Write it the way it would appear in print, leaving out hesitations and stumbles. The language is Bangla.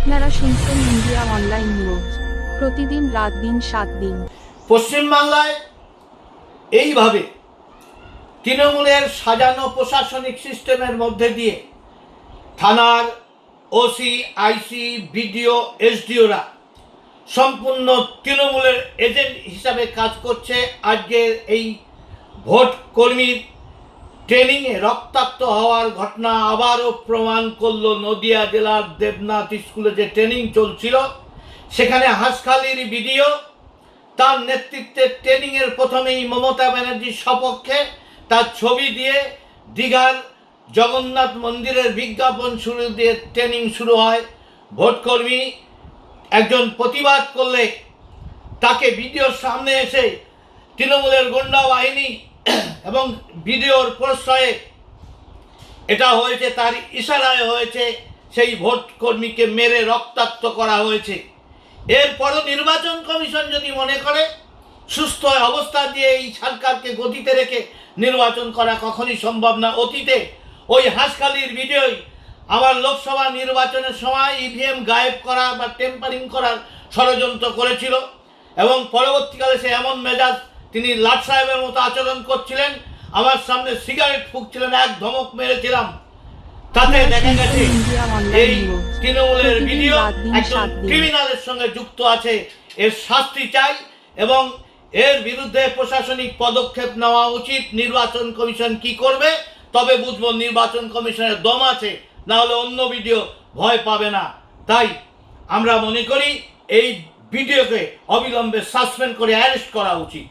আপনারা শুনছেন ইন্ডিয়া অনলাইন নিউজ, প্রতিদিন রাত দিন 7 দিন। পশ্চিমবাংলায় এইভাবে তৃণমূলের সাজানো প্রশাসনিক সিস্টেমের মধ্যে দিয়ে থানার ওসি, আইসি, বিডিও, এসডিওরা সম্পূর্ণ তৃণমূলের এজেন্ট হিসাবে কাজ করছে। আজকের এই ভোট কর্মীর ট্রেনিংয়ে রক্তাক্ত হওয়ার ঘটনা আবারও প্রমাণ করলো নদিয়া জেলার দেবনাথ স্কুলে যে ট্রেনিং চলছিল সেখানে হাঁসখালির বিডিও তার নেতৃত্বে ট্রেনিংয়ের প্রথমেই মমতা ব্যানার্জির সপক্ষে তার ছবি দিয়ে দীঘার জগন্নাথ মন্দিরের বিজ্ঞাপন শুরু দিয়ে ট্রেনিং শুরু হয়। ভোটকর্মী একজন প্রতিবাদ করলে তাকে ভিডিওর সামনে এসে তৃণমূলের গুন্ডা বাহিনী এবং ভিডিওর প্রশ্রয়ে এটা হয়েছে, তার ইশারায় হয়েছে, সেই ভোট কর্মীকে মেরে রক্তাক্ত করা হয়েছে। এরপরও নির্বাচন কমিশন যদি মনে করে সুস্থ অবস্থা দিয়ে এই সরকারকে গতিতে রেখে নির্বাচন করা কখনই সম্ভব না। অতীতে ওই হাঁসখালির ভিডিওই আমার লোকসভা নির্বাচনের সময় ইভিএম গায়েব করা বা টেম্পারিং করার ষড়যন্ত্র করেছিল এবং পরবর্তীকালে সে এমন মেজাজ, তিনি লাট সাহেবের মতো আচরণ করছিলেন, আমার সামনে সিগারেট ফুঁকছিলেন, এক ধমক মেরেছিলাম। তাতে দেখা গেছে এই তৃণমূলের ভিডিও একজন ক্রিমিনালের সঙ্গে যুক্ত আছে। এর শাস্তি চাই এবং এর বিরুদ্ধে প্রশাসনিক পদক্ষেপ নেওয়া উচিত। নির্বাচন কমিশন কি করবে তবে বুঝবো নির্বাচন কমিশনের দম আছে, না হলে অন্য ভিডিও ভয় পাবে না। তাই আমরা মনে করি এই ভিডিওকে অবিলম্বে সাসপেন্ড করে অ্যারেস্ট করা উচিত।